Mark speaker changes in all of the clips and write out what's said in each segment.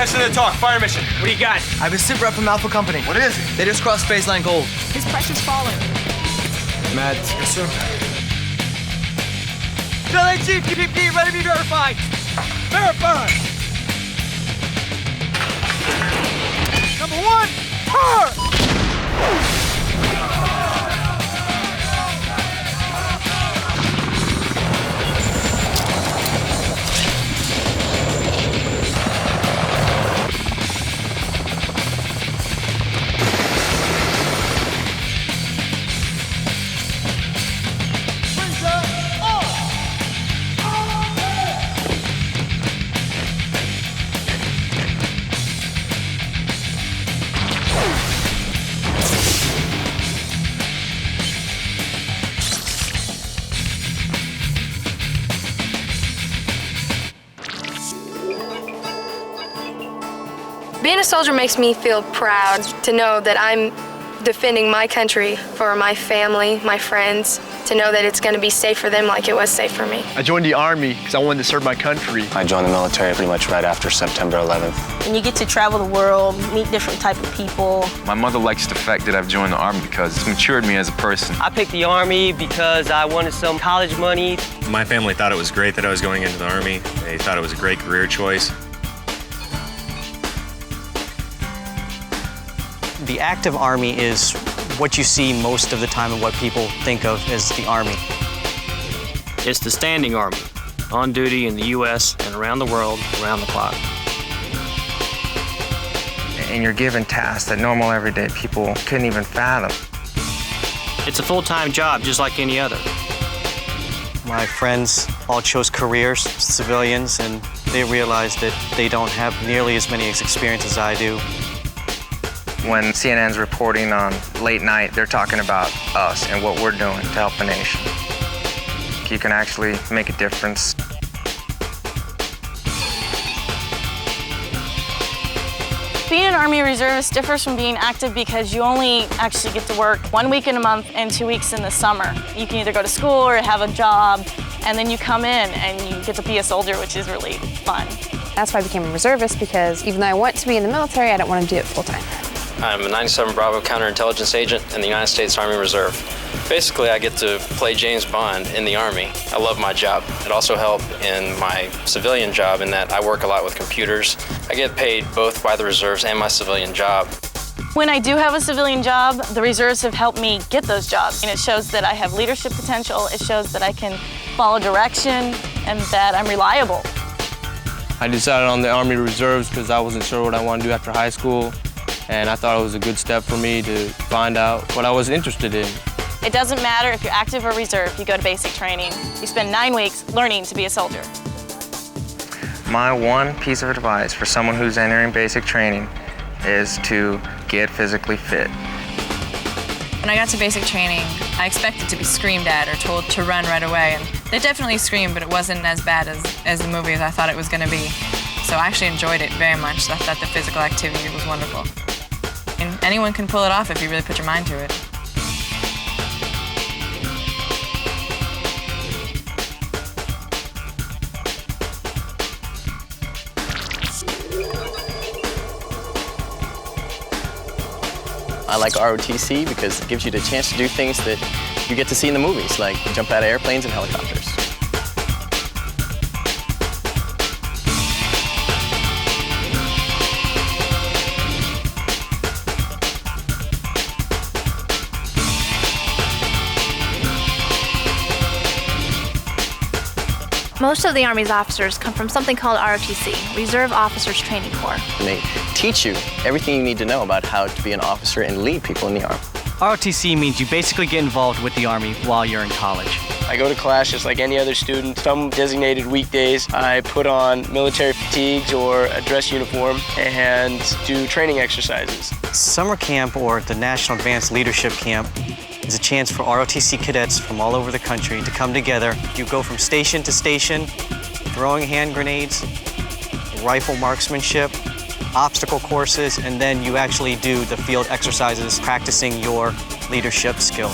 Speaker 1: Attention to the talk. Fire mission. What do you got?
Speaker 2: I have a sit rep from Alpha Company.
Speaker 1: What is it?
Speaker 2: They just crossed baseline gold.
Speaker 3: His pressure's falling.
Speaker 2: Mads. Yes, sir.
Speaker 1: LA Chief, PPP, ready to be verified. Verified. Number 1, fire!
Speaker 4: Being a soldier makes me feel proud to know that I'm defending my country for my family, my friends, to know that it's going to be safe for them like it was safe for me.
Speaker 5: I joined the Army because I wanted to serve my country.
Speaker 6: I joined the military pretty much right after September 11th.
Speaker 7: And you get to travel the world, meet different type of people.
Speaker 8: My mother likes the fact that I've joined the Army because it's matured me as a person.
Speaker 9: I picked the Army because I wanted some college money.
Speaker 10: My family thought it was great that I was going into the Army. They thought it was a great career choice.
Speaker 11: The active Army is what you see most of the time and what people think of as the Army.
Speaker 12: It's the standing Army, on duty in the U.S. and around the world, around the clock.
Speaker 13: And you're given tasks that normal everyday people couldn't even fathom.
Speaker 12: It's a full-time job just like any other.
Speaker 11: My friends all chose careers, civilians, and they realized that they don't have nearly as many experiences as I do.
Speaker 13: When CNN's reporting on late night, they're talking about us and what we're doing to help the nation. You can actually make a difference.
Speaker 7: Being an Army reservist differs from being active because you only actually get to work 1 week in a month and 2 weeks in the summer. You can either go to school or have a job, and then you come in and you get to be a soldier, which is really fun.
Speaker 14: That's why I became a reservist, because even though I want to be in the military, I don't want to do it full-time.
Speaker 12: I'm a 97 Bravo counterintelligence agent in the United States Army Reserve. Basically, I get to play James Bond in the Army. I love my job. It also helps in my civilian job in that I work a lot with computers. I get paid both by the reserves and my civilian job.
Speaker 7: When I do have a civilian job, the reserves have helped me get those jobs. And it shows that I have leadership potential. It shows that I can follow direction and that I'm reliable.
Speaker 15: I decided on the Army Reserves because I wasn't sure what I wanted to do after high school. And I thought it was a good step for me to find out what I was interested in.
Speaker 7: It doesn't matter if you're active or reserve, you go to basic training. You spend 9 weeks learning to be a soldier.
Speaker 13: My one piece of advice for someone who's entering basic training is to get physically fit.
Speaker 16: When I got to basic training, I expected to be screamed at or told to run right away. And they definitely screamed, but it wasn't as bad as the movie as I thought it was going to be. So I actually enjoyed it very much. I thought the physical activity was wonderful. And anyone can pull it off if you really put your mind to it.
Speaker 6: I like ROTC because it gives you the chance to do things that you get to see in the movies, like jump out of airplanes and helicopters.
Speaker 17: Most of the Army's officers come from something called ROTC, Reserve Officers Training Corps.
Speaker 6: And they teach you everything you need to know about how to be an officer and lead people in the Army.
Speaker 11: ROTC means you basically get involved with the Army while you're in college.
Speaker 9: I go to class just like any other student. Some designated weekdays, I put on military fatigues or a dress uniform and do training exercises.
Speaker 11: Summer camp, or the National Advanced Leadership Camp, is a chance for ROTC cadets from all over the country to come together. You go from station to station, throwing hand grenades, rifle marksmanship, obstacle courses, and then you actually do the field exercises, practicing your leadership skill.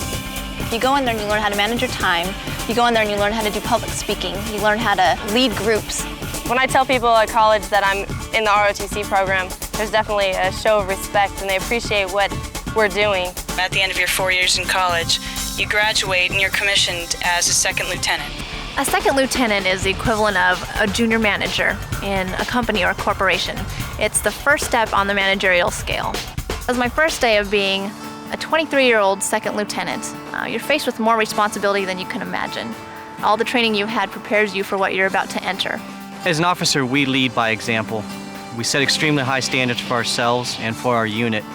Speaker 14: You go in there and you learn how to manage your time. You go in there and you learn how to do public speaking. You learn how to lead groups.
Speaker 7: When I tell people at college that I'm in the ROTC program, there's definitely a show of respect and they appreciate what we're doing.
Speaker 3: At the end of your 4 years in college, you graduate and you're commissioned as a second lieutenant.
Speaker 17: A second lieutenant is the equivalent of a junior manager in a company or a corporation. It's the first step on the managerial scale. It was my first day of being a 23-year-old second lieutenant. You're faced with more responsibility than you can imagine. All the training you had prepares you for what you're about to enter.
Speaker 11: As an officer, we lead by example. We set extremely high standards for ourselves and for our unit.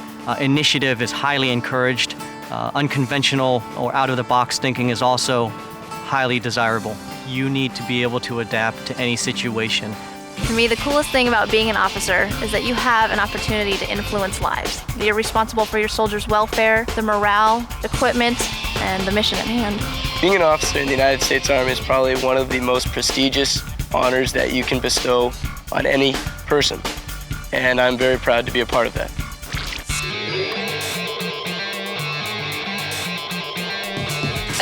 Speaker 11: Initiative is highly encouraged. Unconventional or out-of-the-box thinking is also highly desirable. You need to be able to adapt to any situation.
Speaker 17: To me, the coolest thing about being an officer is that you have an opportunity to influence lives. You're responsible for your soldiers' welfare, the morale, equipment, and the mission at hand.
Speaker 9: Being an officer in the United States Army is probably one of the most prestigious honors that you can bestow on any person, and I'm very proud to be a part of that.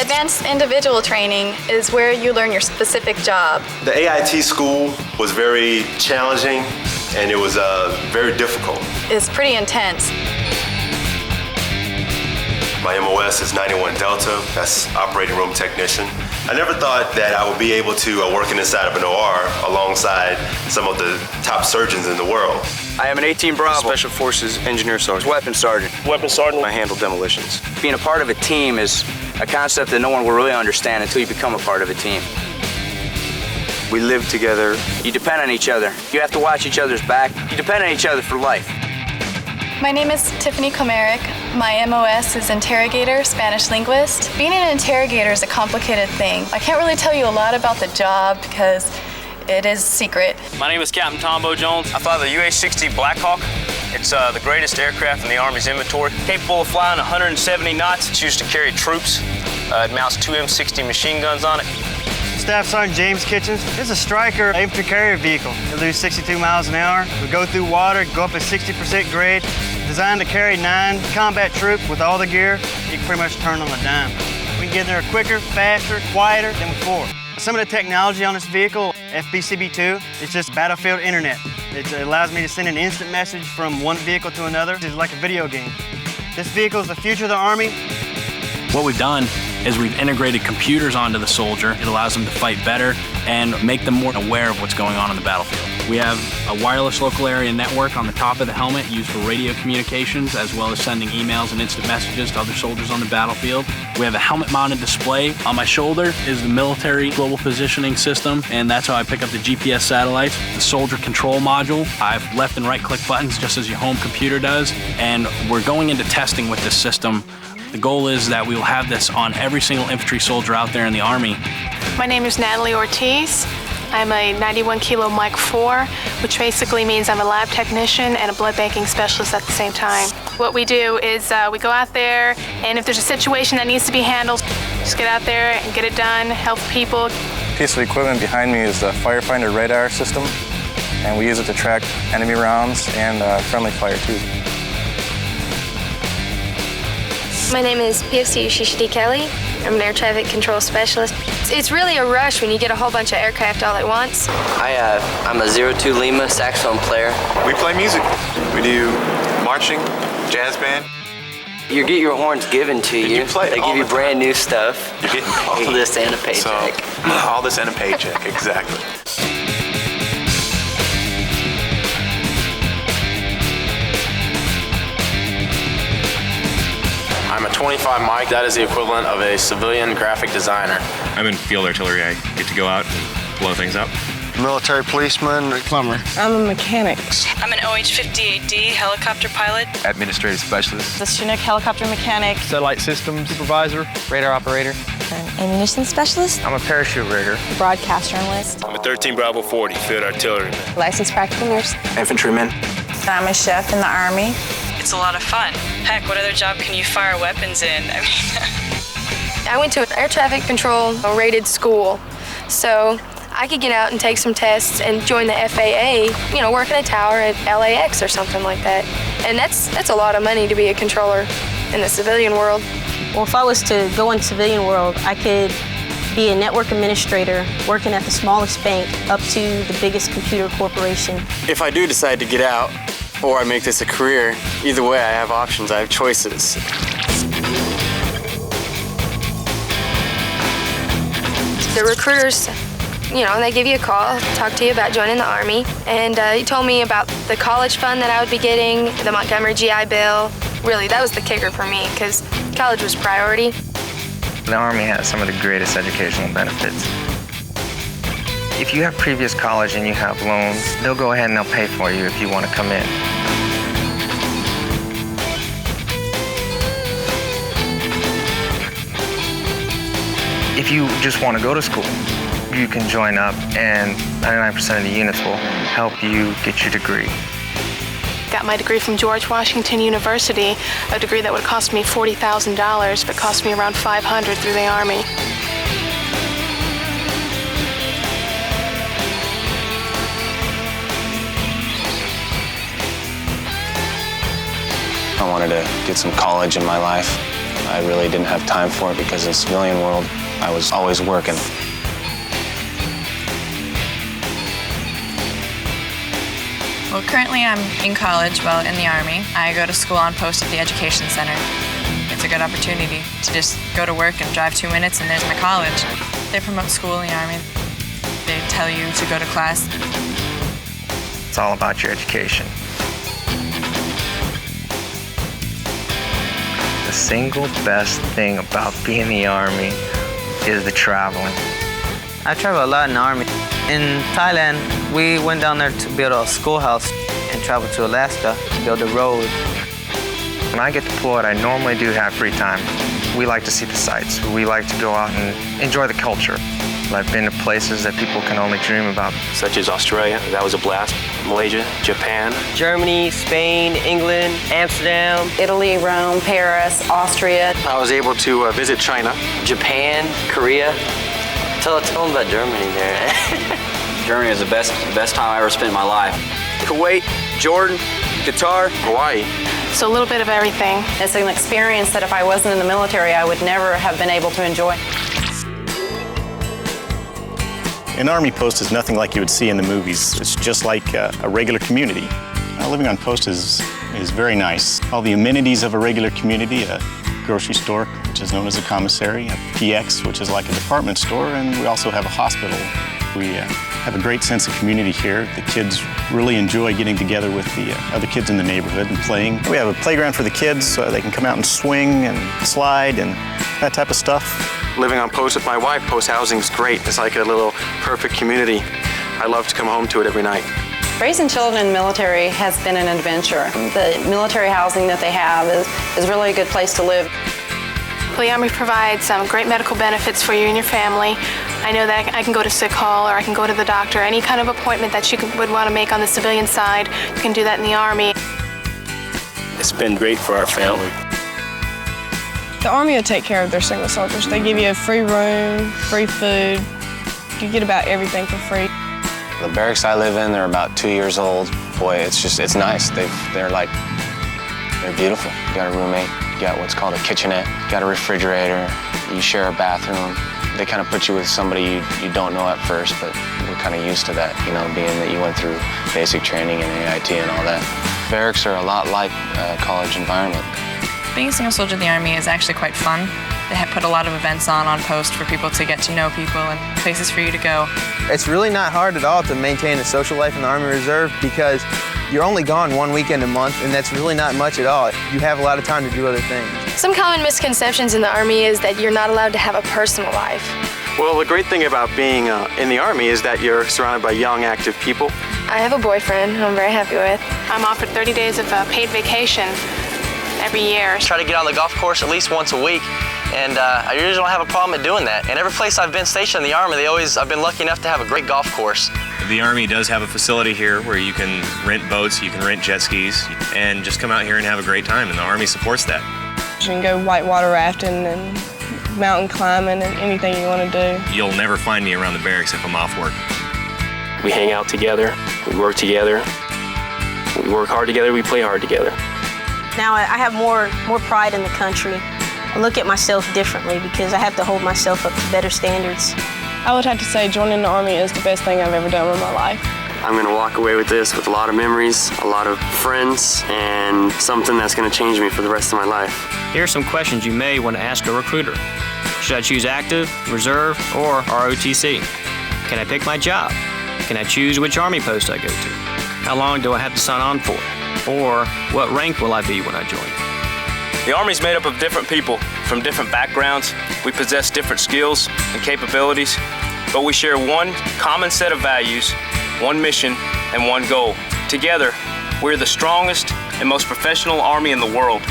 Speaker 18: Advanced individual training is where you learn your specific job.
Speaker 19: The AIT school was very challenging and it was very difficult.
Speaker 18: It's pretty intense.
Speaker 19: My MOS is 91 Delta, that's operating room technician. I never thought that I would be able to work inside of an OR alongside some of the top surgeons in the world.
Speaker 20: I am an 18 Bravo Special Forces Engineer Sergeant. Weapons Sergeant. Weapons Sergeant. I handle demolitions. Being a part of a team is a concept that no one will really understand until you become a part of a team. We live together. You depend on each other. You have to watch each other's back. You depend on each other for life.
Speaker 18: My name is Tiffany Komaric. My MOS is interrogator, Spanish linguist. Being an interrogator is a complicated thing. I can't really tell you a lot about the job because it is secret.
Speaker 21: My name is Captain Tombo Jones. I fly the UH-60 Blackhawk. It's the greatest aircraft in the Army's inventory. Capable of flying 170 knots. It's used to carry troops. It mounts 2 M60 machine guns on it.
Speaker 22: Staff Sergeant James Kitchens. This is a Stryker infantry carrier vehicle. It moves 62 miles an hour. We go through water, go up at 60% grade. Designed to carry 9 combat troops with all the gear. You can pretty much turn on a dime. We can get there quicker, faster, quieter than before. Some of the technology on this vehicle, FBCB2, it's just battlefield internet. It allows me to send an instant message from one vehicle to another. It's like a video game. This vehicle is the future of the Army.
Speaker 23: What we've done is we've integrated computers onto the soldier. It allows them to fight better and make them more aware of what's going on the battlefield. We have a wireless local area network on the top of the helmet used for radio communications, as well as sending emails and instant messages to other soldiers on the battlefield. We have a helmet-mounted display. On my shoulder is the military global positioning system, and that's how I pick up the GPS satellites. The soldier control module, I have left and right click buttons just as your home computer does, and we're going into testing with this system. The goal is that we will have this on every single infantry soldier out there in the Army.
Speaker 24: My name is Natalie Ortiz. I'm a 91 kilo Mike 4, which basically means I'm a lab technician and a blood banking specialist at the same time. What we do is we go out there, and if there's a situation that needs to be handled, just get out there and get it done, help people.
Speaker 25: The piece of equipment behind me is the Firefinder radar system, and we use it to track enemy rounds and friendly fire too.
Speaker 4: My name is PFC Shishidi Kelly. I'm an air traffic control specialist. It's really a rush when you get a whole bunch of aircraft all at once.
Speaker 26: I'm a 02 Lima saxophone player.
Speaker 10: We play music. We do marching, jazz band.
Speaker 26: You get your horns given to you. They give you brand new stuff.
Speaker 10: You're getting paid.
Speaker 26: All this and a paycheck.
Speaker 10: So, all this and a paycheck, exactly.
Speaker 12: I'm a 25 Mike. That is the equivalent of a civilian graphic designer.
Speaker 10: I'm in field artillery. I get to go out and blow things up.
Speaker 27: Military policeman, plumber.
Speaker 28: I'm a mechanic.
Speaker 3: I'm an OH-58D helicopter pilot.
Speaker 8: Administrative specialist.
Speaker 7: The Chinook helicopter mechanic.
Speaker 5: Satellite systems supervisor.
Speaker 2: Radar operator.
Speaker 29: An ammunition specialist.
Speaker 2: I'm a parachute rigger.
Speaker 29: Broadcast journalist.
Speaker 10: I'm a 13 Bravo 40 field artillery.
Speaker 29: Licensed practical nurse.
Speaker 8: Infantryman.
Speaker 29: I'm a chef in the Army.
Speaker 3: It's a lot of fun. Heck, what other job can you fire weapons in? I mean,
Speaker 4: I went to an air traffic control rated school, so I could get out and take some tests and join the FAA, you know, work in a tower at LAX or something like that. And that's a lot of money to be a controller in the civilian world.
Speaker 28: Well, if I was to go in civilian world, I could
Speaker 1: be a network administrator working at the smallest bank up to the biggest computer corporation.
Speaker 9: If I do decide to get out, or I make this a career, either way I have options, I have choices.
Speaker 4: The recruiters, they give you a call, talk to you about joining the Army, and he told me about the college fund that I would be getting, the Montgomery GI Bill. Really, that was the kicker for me, because college was priority.
Speaker 6: The Army has some of the greatest educational benefits. If you have previous college and you have loans, they'll go ahead and they'll pay for you if you want to come in. If you just want to go to school, you can join up and 99% of the units will help you get your degree.
Speaker 24: Got my degree from George Washington University, a degree that would cost me $40,000, but cost me around $500 through the Army.
Speaker 11: I wanted to get some college in my life. I really didn't have time for it because in the civilian world, I was always working.
Speaker 13: Well, currently I'm in college, in the Army. I go to school on post at the Education Center. It's a good opportunity to just go to work and drive 2 minutes and there's my college. They promote school in the Army. They tell you to go to class.
Speaker 6: It's all about your education. The single best thing about being in the Army is the traveling.
Speaker 14: I travel a lot in the Army. In Thailand, we went down there to build a schoolhouse and travel to Alaska to build a road.
Speaker 6: When I get deployed, I normally do have free time. We like to see the sights. We like to go out and enjoy the culture. I've been to places that people can only dream about.
Speaker 9: Such as Australia, that was a blast. Malaysia, Japan.
Speaker 26: Germany, Spain, England, Amsterdam.
Speaker 29: Italy, Rome, Paris, Austria.
Speaker 9: I was able to visit China.
Speaker 26: Japan, Korea. Tell them about Germany there.
Speaker 20: Germany was the best time I ever spent in my life.
Speaker 9: Kuwait, Jordan, Qatar, Hawaii.
Speaker 24: So a little bit of everything.
Speaker 29: It's an experience that if I wasn't in the military, I would never have been able to enjoy.
Speaker 15: An Army post is nothing like you would see in the movies. It's just like a regular community. Living on post is very nice. All the amenities of a regular community, a grocery store, which is known as a commissary, a PX, which is like a department store, and we also have a hospital. We have a great sense of community here. The kids really enjoy getting together with the other kids in the neighborhood and playing. We have a playground for the kids so they can come out and swing and slide and that type of stuff.
Speaker 9: Living on post with my wife, post housing is great. It's like a little perfect community. I love to come home to it every night.
Speaker 29: Raising children in the military has been an adventure. The military housing that they have is really a good place to live.
Speaker 24: The Army provides some great medical benefits for you and your family. I know that I can go to sick hall or I can go to the doctor. Any kind of appointment that you would want to make on the civilian side, you can do that in the Army.
Speaker 9: It's been great for our family.
Speaker 16: The Army will take care of their single soldiers. They give you a free room, free food. You get about everything for free.
Speaker 11: The barracks I live in, they're about 2 years old. Boy, it's nice. They're beautiful. You got a roommate, you got what's called a kitchenette, you got a refrigerator, you share a bathroom. They kind of put you with somebody you don't know at first, but we're kind of used to that, being that you went through basic training and AIT and all that. Barracks are a lot like a college environment.
Speaker 13: Being a single soldier in the Army is actually quite fun. They have put a lot of events on post for people to get to know people and places for you to go.
Speaker 2: It's really not hard at all to maintain a social life in the Army Reserve because you're only gone one weekend a month, and that's really not much at all. You have a lot of time to do other things.
Speaker 4: Some common misconceptions in the Army is that you're not allowed to have a personal life.
Speaker 9: Well, the great thing about being in the Army is that you're surrounded by young, active people.
Speaker 4: I have a boyfriend who I'm very happy with.
Speaker 24: I'm offered 30 days of paid vacation every year.
Speaker 26: Try to get on the golf course at least once a week, and I usually don't have a problem at doing that. And every place I've been stationed in the Army, I've been lucky enough to have a great golf course.
Speaker 10: The Army does have a facility here where you can rent boats, you can rent jet skis, and just come out here and have a great time, and the Army supports that.
Speaker 16: You can go whitewater rafting and mountain climbing and anything you want to do.
Speaker 10: You'll never find me around the barracks if I'm off work.
Speaker 9: We hang out together, we work together, we work hard together, we play hard together.
Speaker 1: Now I have more pride in the country I look at myself differently because I have to hold myself up to better standards.
Speaker 16: I would have to say joining the Army is the best thing I've ever done in my life.
Speaker 12: I'm going to walk away with this with a lot of memories, a lot of friends, and something that's going to change me for the rest of my life.
Speaker 17: Here are some questions you may want to ask a recruiter. Should I choose active, reserve, or ROTC? Can I pick my job? Can I choose which Army post I go to? How long do I have to sign on for? Or what rank will I be when I join?
Speaker 18: The Army's made up of different people from different backgrounds. We possess different skills and capabilities, but we share one common set of values, one mission, and one goal. Together, we're the strongest and most professional Army in the world.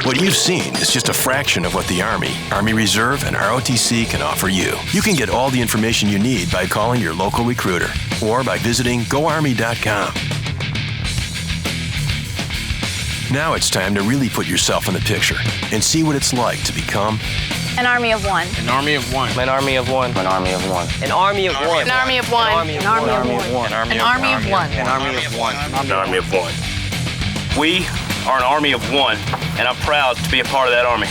Speaker 19: What you've seen is just a fraction of what the Army, Army Reserve, and ROTC can offer you. You can get all the information you need by calling your local recruiter or by visiting GoArmy.com. Now it's time to really put yourself in the picture and see what it's like to become
Speaker 7: An army of one.
Speaker 9: An army of one.
Speaker 26: An army of one.
Speaker 11: An army of one.
Speaker 26: An army of one.
Speaker 24: An army of one.
Speaker 26: An army of one.
Speaker 24: An army of one.
Speaker 18: An army of one. An army of one. We are an army of one, and I'm proud to be a part of that army.